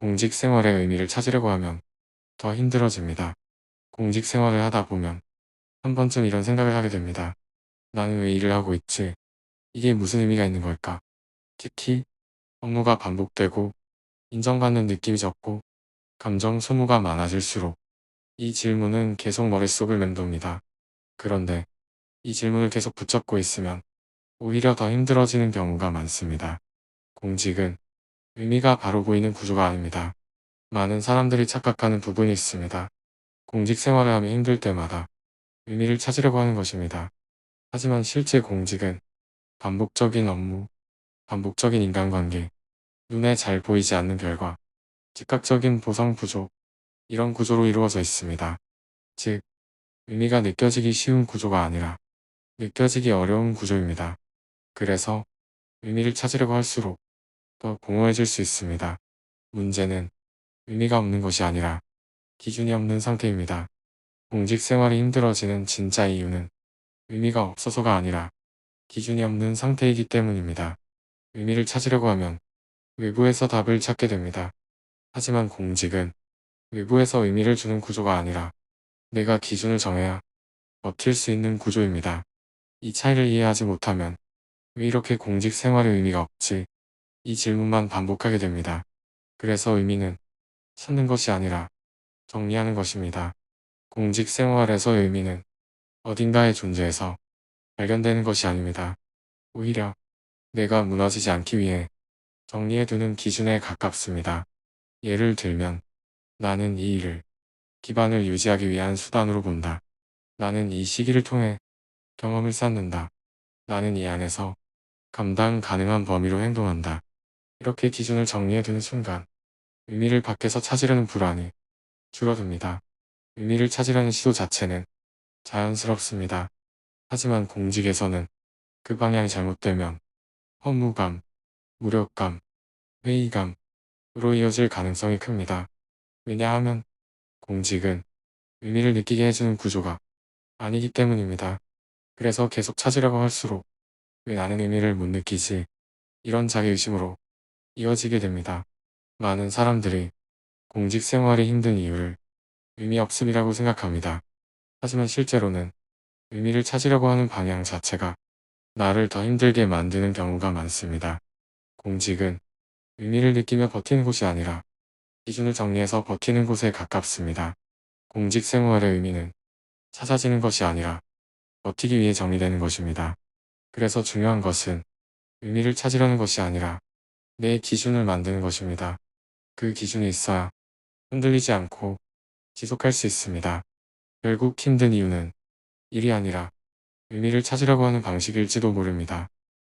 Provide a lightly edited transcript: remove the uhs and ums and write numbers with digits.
공직 생활의 의미를 찾으려고 하면 더 힘들어집니다. 공직 생활을 하다 보면 한 번쯤 이런 생각을 하게 됩니다. 나는 왜 일을 하고 있지? 이게 무슨 의미가 있는 걸까? 특히 업무가 반복되고 인정받는 느낌이 적고 감정 소모가 많아질수록 이 질문은 계속 머릿속을 맴돕니다. 그런데 이 질문을 계속 붙잡고 있으면 오히려 더 힘들어지는 경우가 많습니다. 공직은 의미가 바로 보이는 구조가 아닙니다. 많은 사람들이 착각하는 부분이 있습니다. 공직 생활을 하며 힘들 때마다 의미를 찾으려고 하는 것입니다. 하지만 실제 공직은 반복적인 업무, 반복적인 인간관계, 눈에 잘 보이지 않는 결과, 즉각적인 보상 부족, 이런 구조로 이루어져 있습니다. 즉, 의미가 느껴지기 쉬운 구조가 아니라 느껴지기 어려운 구조입니다. 그래서 의미를 찾으려고 할수록 더 공허해질 수 있습니다. 문제는 의미가 없는 것이 아니라 기준이 없는 상태입니다. 공직 생활이 힘들어지는 진짜 이유는 의미가 없어서가 아니라 기준이 없는 상태이기 때문입니다. 의미를 찾으려고 하면 외부에서 답을 찾게 됩니다. 하지만 공직은 외부에서 의미를 주는 구조가 아니라 내가 기준을 정해야 버틸 수 있는 구조입니다. 이 차이를 이해하지 못하면 왜 이렇게 공직 생활에 의미가 없지? 이 질문만 반복하게 됩니다. 그래서 의미는 찾는 것이 아니라 정리하는 것입니다. 공직 생활에서의 의미는 어딘가에 존재해서 발견되는 것이 아닙니다. 오히려 내가 무너지지 않기 위해 정리해두는 기준에 가깝습니다. 예를 들면 나는 이 일을 기반을 유지하기 위한 수단으로 본다. 나는 이 시기를 통해 경험을 쌓는다. 나는 이 안에서 감당 가능한 범위로 행동한다. 이렇게 기준을 정리해두는 순간 의미를 밖에서 찾으려는 불안이 줄어듭니다. 의미를 찾으려는 시도 자체는 자연스럽습니다. 하지만 공직에서는 그 방향이 잘못되면 허무감, 무력감, 회의감으로 이어질 가능성이 큽니다. 왜냐하면 공직은 의미를 느끼게 해주는 구조가 아니기 때문입니다. 그래서 계속 찾으려고 할수록 왜 나는 의미를 못 느끼지? 이런 자기의심으로 이어지게 됩니다. 많은 사람들이 공직 생활이 힘든 이유를 의미 없음이라고 생각합니다. 하지만 실제로는 의미를 찾으려고 하는 방향 자체가 나를 더 힘들게 만드는 경우가 많습니다. 공직은 의미를 느끼며 버티는 곳이 아니라 기준을 정리해서 버티는 곳에 가깝습니다. 공직 생활의 의미는 찾아지는 것이 아니라 버티기 위해 정리되는 것입니다. 그래서 중요한 것은 의미를 찾으려는 것이 아니라 내 기준을 만드는 것입니다. 그 기준이 있어야 흔들리지 않고 지속할 수 있습니다. 결국 힘든 이유는 일이 아니라 의미를 찾으려고 하는 방식일지도 모릅니다.